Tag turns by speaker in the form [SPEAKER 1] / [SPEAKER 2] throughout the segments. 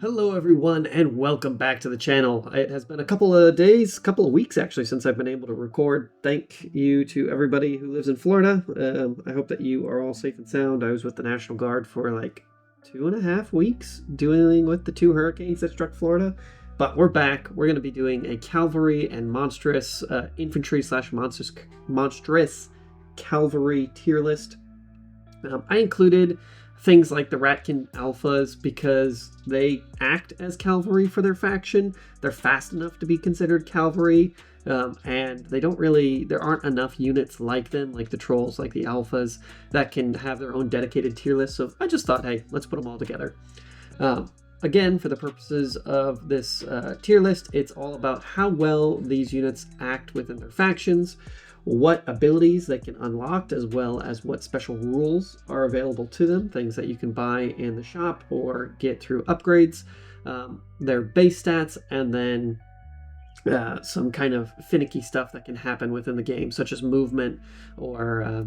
[SPEAKER 1] Hello everyone and welcome back to the channel. It has been a couple of days, couple of weeks actually, since I've been able to record. Thank you to everybody who lives in Florida. I hope that you are all safe and sound. I was with the National Guard for like 2.5 weeks dealing with the 2 hurricanes that struck Florida. But we're back. We're going to be doing a cavalry and monstrous infantry / monstrous cavalry tier list. I included things like the Ratkin Alphas because they act as cavalry for their faction. They're fast enough to be considered cavalry, and they don't really, there aren't enough units like them, like the trolls, like the alphas, that can have their own dedicated tier list. So I just thought, hey, let's put them all together. Again, for the purposes of this tier list, it's all about how well these units act within their factions, what abilities they can unlock, as well as what special rules are available to them, things that you can buy in the shop or get through upgrades, their base stats, and then some kind of finicky stuff that can happen within the game, such as movement or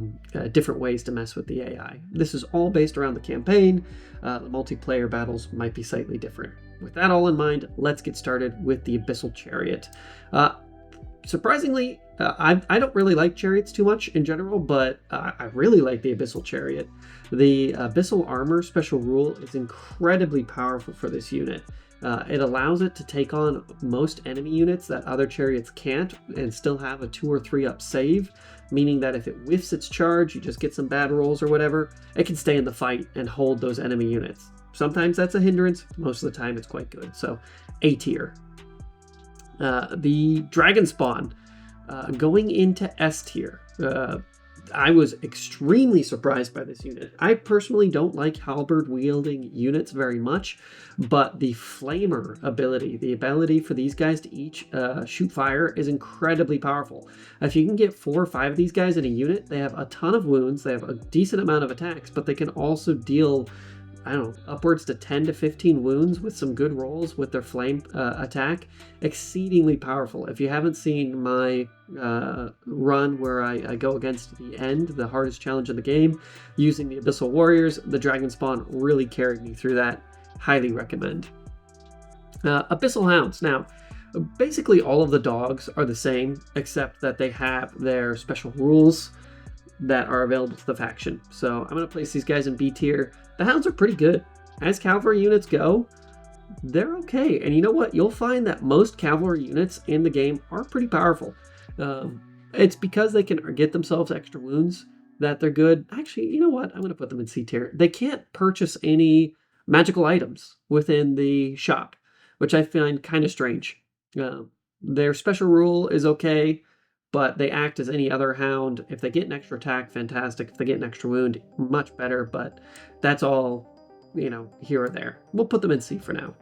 [SPEAKER 1] different ways to mess with the AI. This is all based around the campaign. The multiplayer battles might be slightly different. With that all in mind, let's get started with the Abyssal Chariot. Surprisingly, I don't really like chariots too much in general, but I really like the Abyssal Chariot. The Abyssal Armor special rule is incredibly powerful for this unit. It allows it to take on most enemy units that other chariots can't and still have a 2 or 3 up save, meaning that if it whiffs its charge, you just get some bad rolls or whatever, it can stay in the fight and hold those enemy units. Sometimes that's a hindrance, most of the time it's quite good, so A tier. The Dragon Spawn, going into S tier. I was extremely surprised by this unit. I personally don't like halberd wielding units very much, but the Flamer ability, the ability for these guys to each shoot fire, is incredibly powerful. If you can get 4 or 5 of these guys in a unit, they have a ton of wounds, they have a decent amount of attacks, but they can also deal, I don't know, upwards to 10 to 15 wounds with some good rolls with their flame attack. Exceedingly powerful. If you haven't seen my run where I go against the end, the hardest challenge in the game, using the Abyssal Warriors, the Dragon Spawn really carried me through that. Highly recommend. Abyssal Hounds. Now, basically all of the dogs are the same, except that they have their special rules that are available to the faction. So I'm going to place these guys in B tier. The Hounds are pretty good. As cavalry units go, they're okay. And you know what? You'll find that most cavalry units in the game are pretty powerful. It's because they can get themselves extra wounds that they're good. Actually, you know what? I'm going to put them in C tier. They can't purchase any magical items within the shop, which I find kind of strange. Their special rule is okay, but they act as any other hound. If they get an extra attack, fantastic. If they get an extra wound, much better, but that's all, you know, here or there. We'll put them in C for now.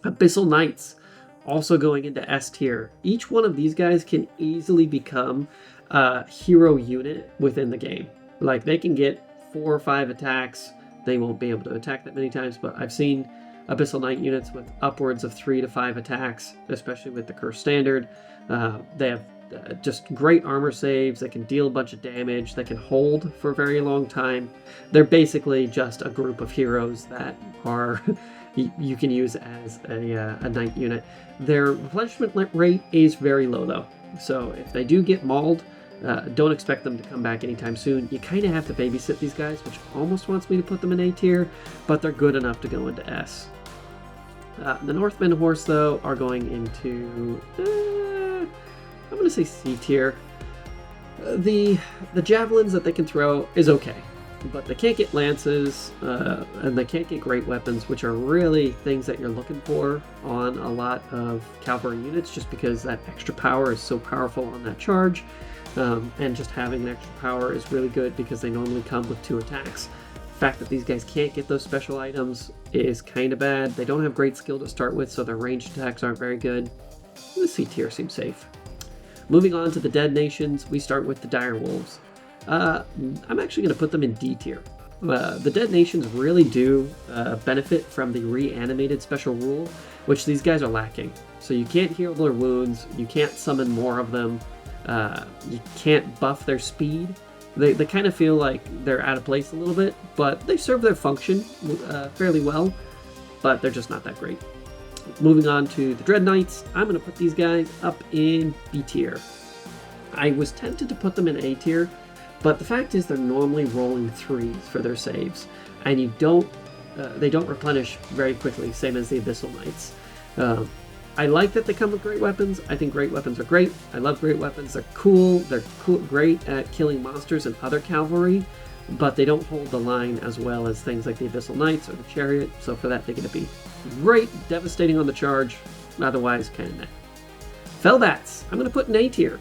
[SPEAKER 1] Abyssal Knights, also going into S tier. Each one of these guys can easily become a hero unit within the game. Like, they can get 4 or 5 attacks. They won't be able to attack that many times, but I've seen Abyssal Knight units with upwards of 3 to 5 attacks, especially with the Curse Standard. They have just great armor saves. They can deal a bunch of damage. They can hold for a very long time. They're basically just a group of heroes that are you can use as a knight unit. Their replenishment rate is very low though, so if they do get mauled, don't expect them to come back anytime soon. You kind of have to babysit these guys, which almost wants me to put them in A tier, but they're good enough to go into S. The Northmen Horse though are going into I'm going to say C tier. The javelins that they can throw is okay, but they can't get lances, and they can't get great weapons, which are really things that you're looking for on a lot of cavalry units, just because that extra power is so powerful on that charge, and just having the extra power is really good because they normally come with 2 attacks. The fact that these guys can't get those special items is kind of bad. They don't have great skill to start with, so their ranged attacks aren't very good. The C tier seems safe. Moving on to the Dead Nations, we start with the Dire Wolves. I'm actually going to put them in D tier. The Dead Nations really do benefit from the reanimated special rule, which these guys are lacking. So you can't heal their wounds, you can't summon more of them, you can't buff their speed, They kind of feel like they're out of place a little bit, but they serve their function fairly well, but they're just not that great. Moving on to the Dread Knights, I'm going to put these guys up in B tier. I was tempted to put them in A tier, but the fact is they're normally rolling 3s for their saves, and they don't replenish very quickly, same as the Abyssal Knights. I like that they come with great weapons. I think great weapons are great. I love great weapons. They're cool. They're great at killing monsters and other cavalry, but they don't hold the line as well as things like the Abyssal Knights or the Chariot, so for that they're going to be great, devastating on the charge, otherwise kind of meh. Felbats, I'm going to put in A tier.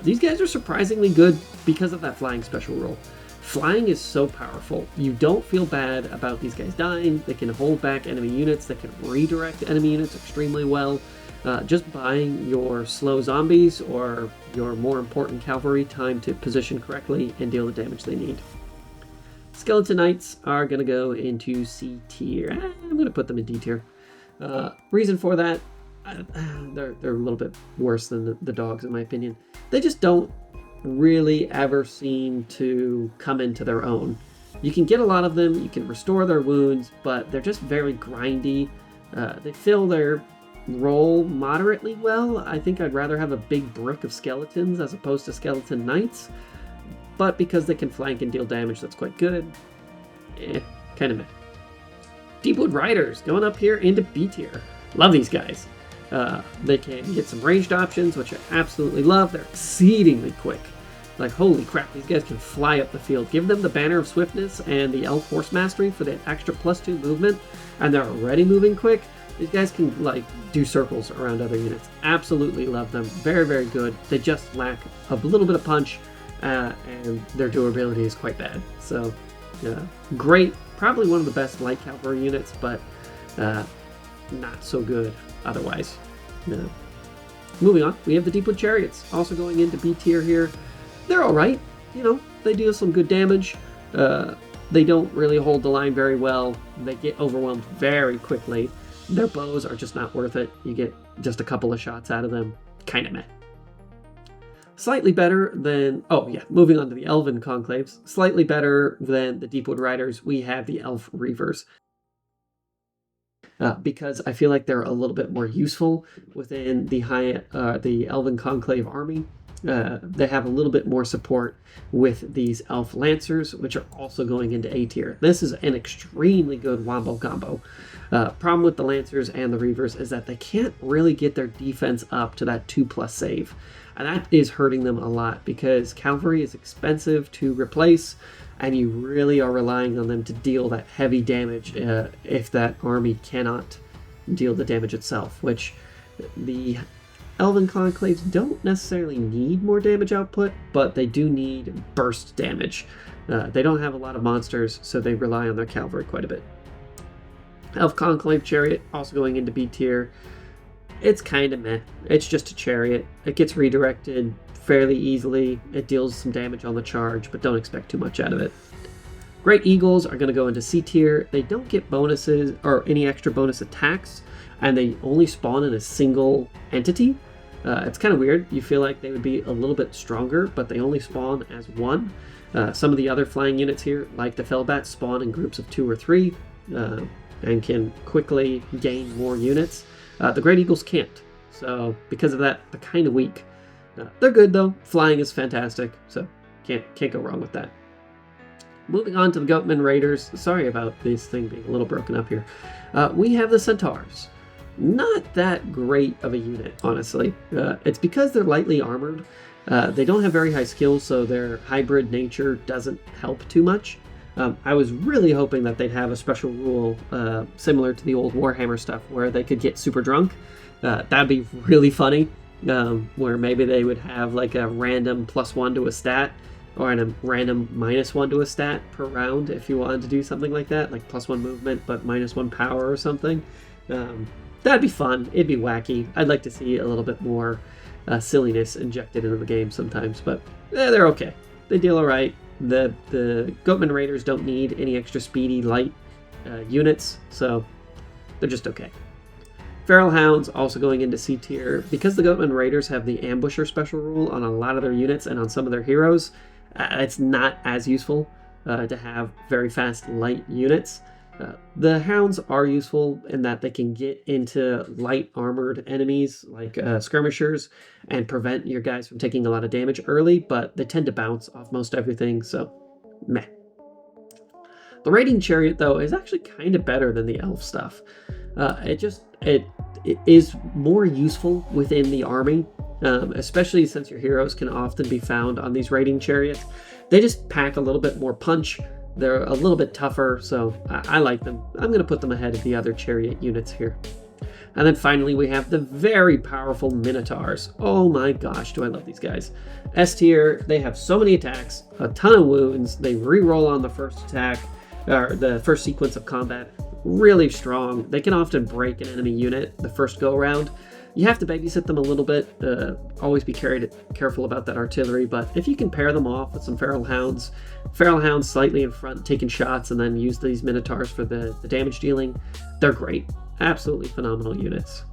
[SPEAKER 1] These guys are surprisingly good because of that flying special rule. Flying is so powerful. You don't feel bad about these guys dying. They can hold back enemy units. They can redirect enemy units extremely well. Just buying your slow zombies or your more important cavalry time to position correctly and deal the damage they need. Skeleton Knights are going to go into C tier. I'm going to put them in D tier. Reason for that, they're a little bit worse than the dogs in my opinion. They just don't really ever seem to come into their own. You can get a lot of them, you can restore their wounds, but they're just very grindy. They fill their role moderately well. I think I'd rather have a big brick of skeletons as opposed to skeleton knights, but because they can flank and deal damage, that's quite good. Kind of meh. Deepwood Raiders going up here into B tier. Love these guys. They can get some ranged options, which I absolutely love. They're exceedingly quick. Like, holy crap, these guys can fly up the field. Give them the Banner of Swiftness and the Elf Horse Mastery for the extra +2 movement, and they're already moving quick. These guys can, like, do circles around other units. Absolutely love them. Very, very good. They just lack a little bit of punch, and their durability is quite bad. So, great. Probably one of the best light cavalry units, but not so good otherwise. Moving on, we have the Deepwood Chariots, also going into B tier here. They're alright, they deal some good damage. They don't really hold the line very well. They get overwhelmed very quickly. Their bows are just not worth it. You get just a couple of shots out of them. Kind of meh. Slightly better than... moving on to the Elven Conclaves. Slightly better than the Deepwood Riders, we have the Elf Reavers. Because I feel like they're a little bit more useful within the Elven Conclave army. They have a little bit more support with these Elf Lancers, which are also going into A tier. This is an extremely good wombo combo. Problem with the Lancers and the Reavers is that they can't really get their defense up to that 2+ save. And that is hurting them a lot because cavalry is expensive to replace, and you really are relying on them to deal that heavy damage if that army cannot deal the damage itself, which the Elven Conclaves don't necessarily need more damage output, but they do need burst damage. They don't have a lot of monsters, so they rely on their cavalry quite a bit. Elf Conclave Chariot, also going into B tier. It's kind of meh. It's just a chariot. It gets redirected fairly easily. It deals some damage on the charge, but don't expect too much out of it. Great Eagles are going to go into C tier. They don't get bonuses or any extra bonus attacks, and they only spawn in a single entity. It's kind of weird. You feel like they would be a little bit stronger, but they only spawn as one. Some of the other flying units here, like the Felbats, spawn in groups of 2 or 3 and can quickly gain more units. The Great Eagles can't, so because of that, they're kind of weak. They're good though. Flying is fantastic, so can't go wrong with that. Moving on to the Goatmen Raiders. Sorry about this thing being a little broken up here. We have the Centaurs. Not that great of a unit, honestly. It's because they're lightly armored. They don't have very high skills, so their hybrid nature doesn't help too much. I was really hoping that they'd have a special rule similar to the old Warhammer stuff where they could get super drunk. That'd be really funny, where maybe they would have like a random +1 to a stat or a random -1 to a stat per round if you wanted to do something like that, like +1 movement but -1 power or something. That'd be fun. It'd be wacky. I'd like to see a little bit more silliness injected into the game sometimes, but they're okay. They deal alright. The Goatmen Raiders don't need any extra speedy light units, so they're just okay. Feral Hounds also going into C tier. Because the Goatmen Raiders have the Ambusher special rule on a lot of their units and on some of their heroes, It's not as useful to have very fast light units. The hounds are useful in that they can get into light armored enemies like skirmishers and prevent your guys from taking a lot of damage early, but they tend to bounce off most everything, so meh. The raiding chariot, though, is actually kind of better than the elf stuff. It is more useful within the army, especially since your heroes can often be found on these raiding chariots. They just pack a little bit more punch. They're a little bit tougher, so I like them. I'm going to put them ahead of the other chariot units here. And then finally, we have the very powerful Minotaurs. Oh my gosh, do I love these guys. S tier, they have so many attacks, a ton of wounds. They reroll on the first attack, or the first sequence of combat. Really strong. They can often break an enemy unit the first go around. You have to babysit them a little bit. Always be careful about that artillery, but if you can pair them off with some feral hounds slightly in front, taking shots, and then use these Minotaurs for the damage dealing, they're great. Absolutely phenomenal units.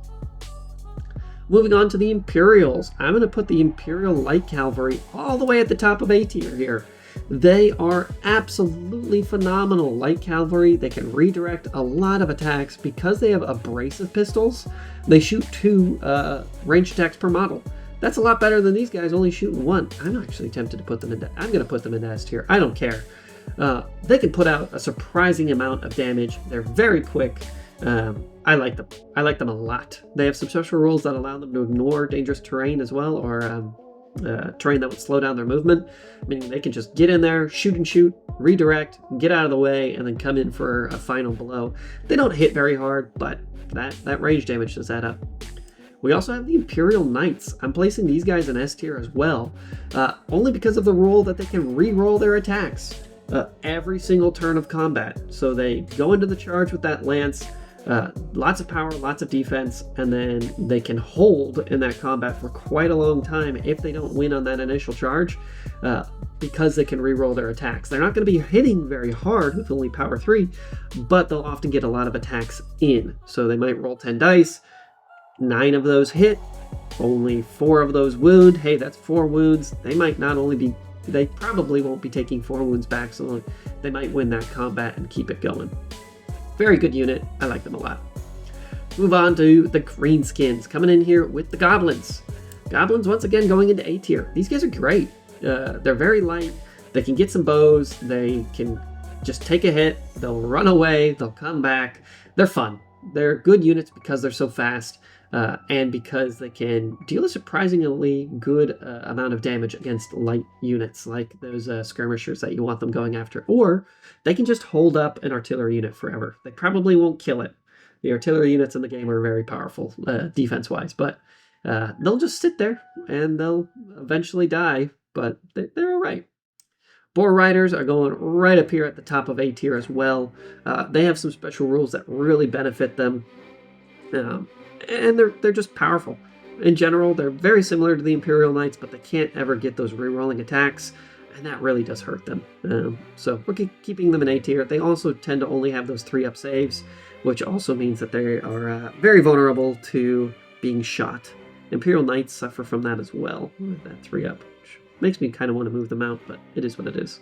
[SPEAKER 1] Moving on to the Imperials. I'm going to put the Imperial Light Cavalry all the way at the top of A tier here. They are absolutely phenomenal. Light Cavalry, they can redirect a lot of attacks because they have abrasive pistols. They shoot 2 ranged attacks per model. That's a lot better than these guys only shooting 1. I'm actually tempted to put them in. I'm going to put them in S tier. I don't care. They can put out a surprising amount of damage. They're very quick. I like them. I like them a lot. They have some special rules that allow them to ignore dangerous terrain as well, or terrain that would slow down their movement, meaning they can just get in there, shoot and shoot, redirect, get out of the way, and then come in for a final blow. They don't hit very hard, but that range damage does add up. We also have the Imperial Knights. I'm placing these guys in S tier as well, only because of the rule that they can re-roll their attacks every single turn of combat. So they go into the charge with that lance, lots of power, lots of defense, and then they can hold in that combat for quite a long time if they don't win on that initial charge, because they can re-roll their attacks. They're not going to be hitting very hard with only power 3, but they'll often get a lot of attacks in. So they might roll 10 dice, 9 of those hit, only 4 of those wound. Hey, that's 4 wounds. They probably won't be taking 4 wounds back, so they might win that combat and keep it going. Very good unit. I like them a lot. Move on to the Greenskins, coming in here with the Goblins. Goblins, once again, going into A tier. These guys are great. They're very light. They can get some bows. They can just take a hit. They'll run away. They'll come back. They're fun. They're good units because they're so fast, and because they can deal a surprisingly good amount of damage against light units like those skirmishers that you want them going after. Or they can just hold up an artillery unit forever. They probably won't kill it. The artillery units in the game are very powerful defense-wise, but they'll just sit there and they'll eventually die, but they're all right. Boar Riders are going right up here at the top of A tier as well. They have some special rules that really benefit them, and they're just powerful. In general, they're very similar to the Imperial Knights, but they can't ever get those re-rolling attacks, and that really does hurt them. So we're keeping them in A tier. They also tend to only have those 3-up saves, which also means that they are very vulnerable to being shot. Imperial Knights suffer from that as well, with that 3-up. Makes me kind of want to move them out, but it is what it is.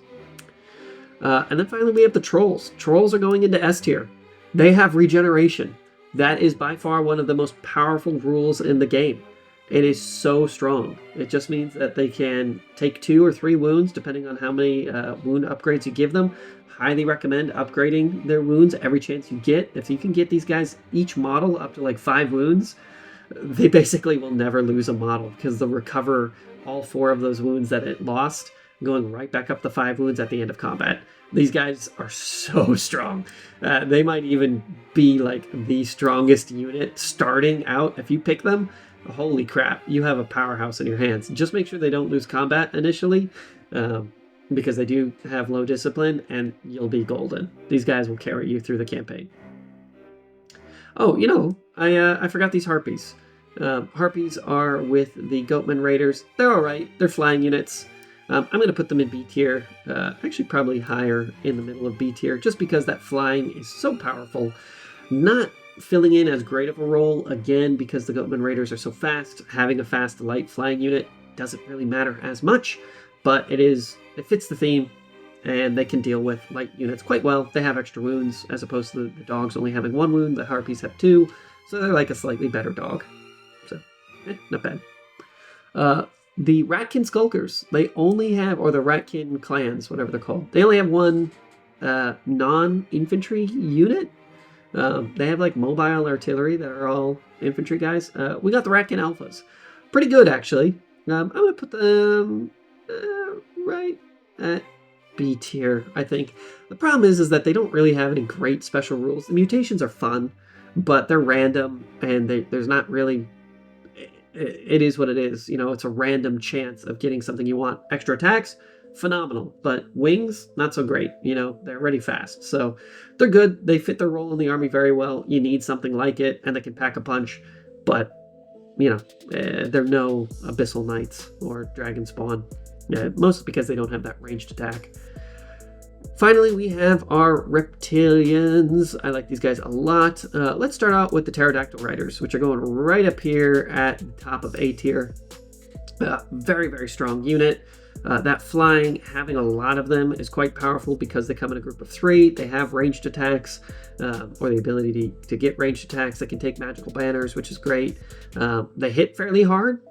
[SPEAKER 1] And then finally we have the Trolls. Trolls are going into S tier. They have regeneration. That is by far one of the most powerful rules in the game. It is so strong. It just means that they can take 2 or 3 wounds, depending on how many wound upgrades you give them. Highly recommend upgrading their wounds every chance you get. If you can get these guys, each model, up to like 5 wounds, they basically will never lose a model because they'll recover all 4 of those wounds that it lost, going right back up to 5 wounds at the end of combat. These guys are so strong. They might even be like the strongest unit starting out. If you pick them, holy crap, you have a powerhouse in your hands. Just make sure they don't lose combat initially, because they do have low discipline, and you'll be golden. These guys will carry you through the campaign. Oh, I forgot these Harpies. Harpies are with the Goatmen Raiders. They're alright. They're flying units. I'm going to put them in B tier. Actually, probably higher in the middle of B tier, just because that flying is so powerful. Not filling in as great of a role, again, because the Goatmen Raiders are so fast. Having a fast, light flying unit doesn't really matter as much, but it fits the theme, and they can deal with light units quite well. They have extra wounds as opposed to the dogs only having 1 wound. The harpies have 2, so they're like a slightly better dog. So, not bad. The Ratkin Skulkers, they only have, or the Ratkin Clans, whatever they're called, they only have 1 non-infantry unit. They have like mobile artillery that are all infantry guys. We got the Ratkin Alphas. Pretty good, actually. I'm going to put them right at B tier, I think. The problem is that they don't really have any great special rules. The mutations are fun, but they're random, and there's not really... It is what it is. You know, it's a random chance of getting something you want. Extra attacks, phenomenal. But wings, not so great. You know, they're already fast. So they're good. They fit their role in the army very well. You need something like it, and they can pack a punch. But, you know, they're no Abyssal Knights or Dragon Spawn. Mostly because they don't have that ranged attack. Finally, we have our Reptilians. I like these guys a lot. Let's start out with the Pterodactyl Riders, which are going right up here at the top of A tier. Very, very strong unit. That flying, having a lot of them is quite powerful because they come in a group of 3. They have ranged attacks, or the ability to get ranged attacks. They can take magical banners, which is great. They hit fairly hard.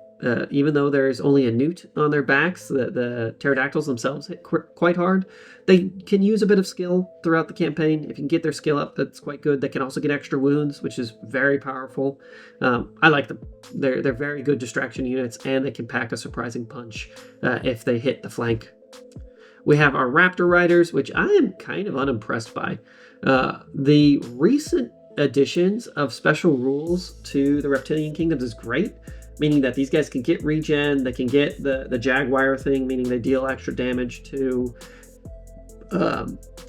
[SPEAKER 1] Even though there's only a newt on their backs, the pterodactyls themselves hit quite hard. They can use a bit of skill throughout the campaign. If you can get their skill up, that's quite good. They can also get extra wounds, which is very powerful. I like them. They're very good distraction units, and they can pack a surprising punch if they hit the flank. We have our Raptor Riders, which I am kind of unimpressed by. The recent additions of special rules to the Reptilian Kingdoms is great. Meaning that these guys can get regen, they can get the Jaguar thing, meaning they deal extra damage to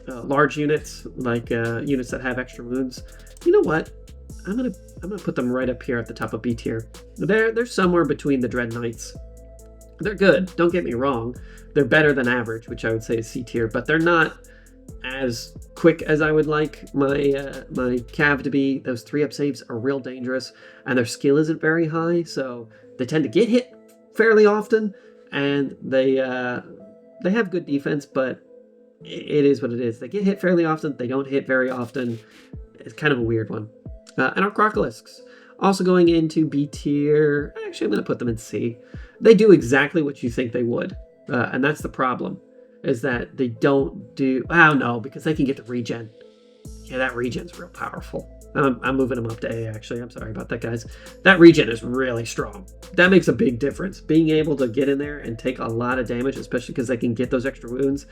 [SPEAKER 1] large units, like units that have extra wounds. You know what? I'm gonna put them right up here at the top of B tier. They're somewhere between the Dread Knights. They're good, don't get me wrong. They're better than average, which I would say is C tier, but they're not as quick as I would like my Cav to be. Those 3-up saves are real dangerous, and their skill isn't very high, so they tend to get hit fairly often, and they have good defense, but it is what it is. They get hit fairly often, they don't hit very often. It's kind of a weird one. And our Crocolisks, also going into B tier. Actually, I'm going to put them in C. They do exactly what you think they would, and that's the problem. Is that they don't do... Oh, no, because they can get the regen. Yeah, that regen's real powerful. I'm moving them up to A, actually. I'm sorry about that, guys. That regen is really strong. That makes a big difference. Being able to get in there and take a lot of damage, especially because they can get those extra wounds,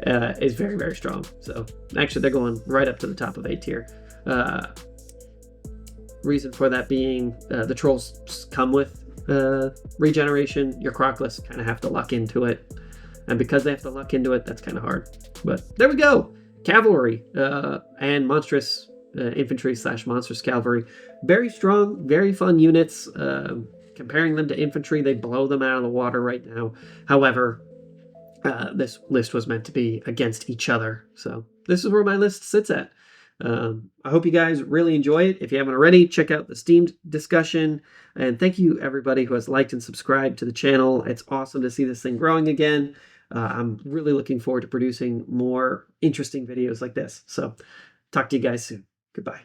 [SPEAKER 1] is very, very strong. So, actually, they're going right up to the top of A tier. Reason for that being the trolls come with regeneration. Your Crocolists kind of have to luck into it. And because they have to luck into it, that's kind of hard. But there we go. Cavalry and monstrous infantry / monstrous cavalry. Very strong, very fun units. Comparing them to infantry, they blow them out of the water right now. However, this list was meant to be against each other. So this is where my list sits at. I hope you guys really enjoy it. If you haven't already, check out the Steam discussion. And thank you everybody who has liked and subscribed to the channel. It's awesome to see this thing growing again. I'm really looking forward to producing more interesting videos like this. So talk to you guys soon. Goodbye.